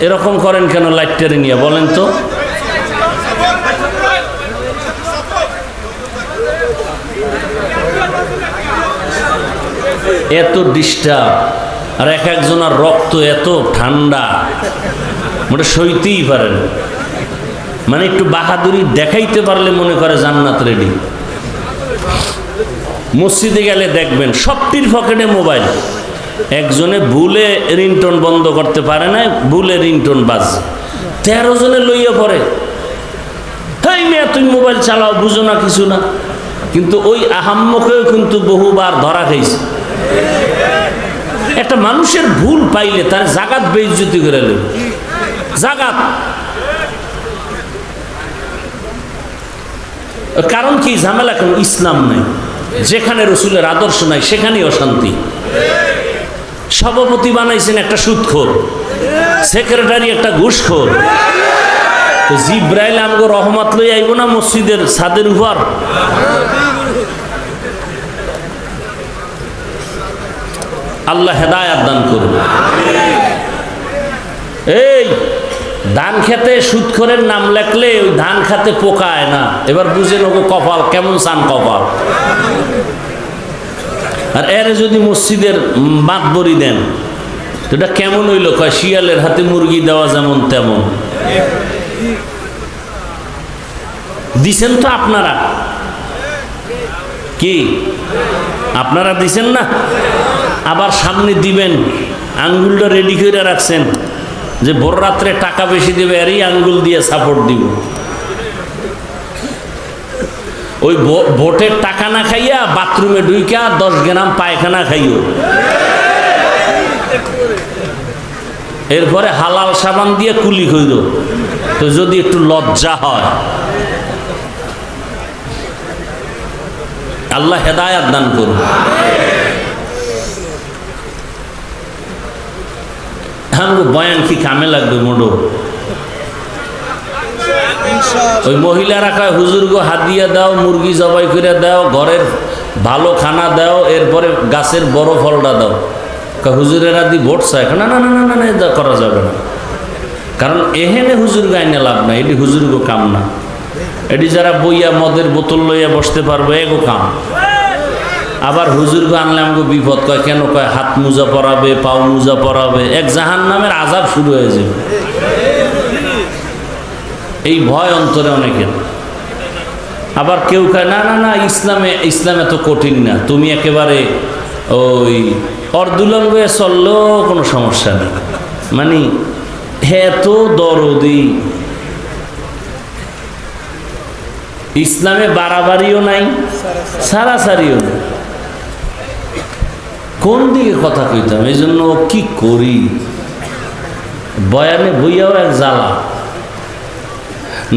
এরকম করেন কেন লাইটটারে নিয়ে বলেন তো? এত ডিস্টার্ব, আর এক একজনের রক্ত এত ঠান্ডা, ওটা সইতেই পারেন। মানে একটু বাহাদুরি দেখাইতে পারলে মনে করে জান্নাত রেডি। মসজিদে গেলে দেখবেন সবটির পকেটে মোবাইল। একজনে ভুলে রিংটোন বন্ধ করতে পারে না, ভুলে রিংটোন বাজ, 13 জনে লইয়া পড়ে। তাই মেয়ে তুমি মোবাইল চালাও, বুঝো না কিছু না। কিন্তু ওই আহাম্মকেও কিন্তু বহুবার ধরা খাইছে। একটা মানুষের ভুল পাইলে তার জাগাত বেইজ্জতি করে নেবে, জাগাত। কারণ কি? ঝামেলা কেন? ইসলাম নাই, যেখানে রসুলের আদর্শ নাই সেখানেই অশান্তি। সভাপতি বানাইছেন একটা সুদখোর, সেক্রেটারি একটা ঘুষখোর। তো জিব্রাইল আমগো রহমত লই আইব না মসজিদের ছাদের উপর? আল্লাহ হেদায়াত দান করুন। এই ধান খেতে সুদখোরের নাম লেখলে ওই ধান খাতে পোকায় না। এবার বুঝে নেবো কপাল কেমন, চান কপাল। আর এর যদি মসজিদের মাতবরি দেন, এটা কেমন হইল? কয় শিয়ালের হাতে মুরগি দেওয়া যেমন তেমন। দিছেন তো আপনারা, কি আপনারা দিছেন না? আবার সামনে দিবেন, আঙ্গুলটা রেডি করে রাখছেন যে ভোর রাত্রে টাকা বেশি দেবে, আর এই আঙ্গুল দিয়ে সাপোর্ট দিব। ওই ভোটের টাকা না খাইয়া বাথরুমে ঢুইকা 10 গ্রাম পায়খানা খাইও, এরপরে হালাল সাবান দিয়ে কুলি কইর। তো যদি একটু লজ্জা হয়। আল্লাহ হেদায়াত দান করুন। বয়ান কি কামে লাগবে মোড়ো? ওই মহিলারা কয় হুজুর গো হাদিয়া দাও, মুরগি জবাই করে দাও, ঘরের ভালো খানা দাও, এরপরে গাছের বড় ফলটা দাও। হুজুরেরা দি ভোট চায়। না না না না না, এটা করা যাবে না। কারণ এহেনে হুজুর গাইনে লাভ নাই, এটি হুজুর গো কাম না। এটি যারা বইয়া মদের বোতল লইয়া বসতে পারবে এগো কাম। আবার হুজুর গো আনলে আমাকে বিপদ। কয় কেন? কয় হাত মোজা পরাবে, পাও মোজা পরাবে, এক জাহান্নামের আযাব শুরু হয়ে যাবে। এই ভয় অন্তরে অনেকের। আবার কেউ কয় না না না, ইসলামে তো কঠিন না, তুমি একেবারে ওই অর্ধুলঙ্গ চললেও কোনো সমস্যা নেই। মানে এত দরদি। ইসলামে বাড়াবাড়িও নাই, সারাসারিও নাই। কোন দিকে কথা কইতাম? এই জন্য কি করি, বয়ানে বইয়াও এক জ্বালা,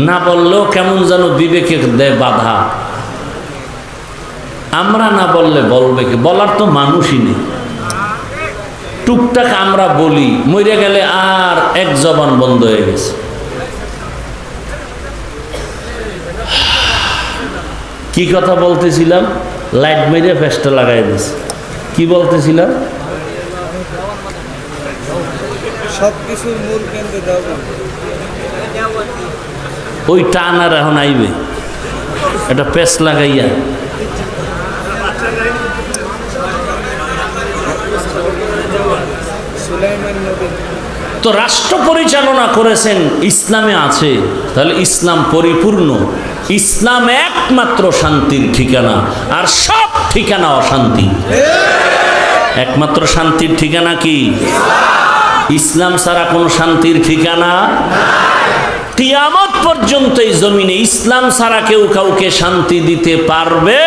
না বললেও কেমন যেন বিবেকে দেয় বাধা। আমরা না বললে বলবে কি? বলার তো মানুষই নেই। টুকটাক আমরা বলি, মরে গেলে আর এক জবান বন্ধ হয়ে গেছে। কি কথা বলতেছিলাম? লাইট মেরে ফেস্টা লাগাই দিছে। কি বলতেছিলাম? সবকিছুর মূল কেন্দ্র দাওয়াত। ওই টান আর এখন আইবে, এটা পেস লাগাইয়া। তো রাষ্ট্র পরিচালনা করেছেন ইসলামে আছে, তাহলে ইসলাম পরিপূর্ণ। ইসলাম একমাত্র শান্তির ঠিকানা, আর সব ঠিকানা অশান্তি। একমাত্র শান্তির ঠিকানা কি? ইসলাম ছাড়া কোনো শান্তির ঠিকানা। কিয়ামত পর্যন্ত এই জমিনে ইসলাম ছাড়া কেউ কাউকে শান্তি দিতে পারবে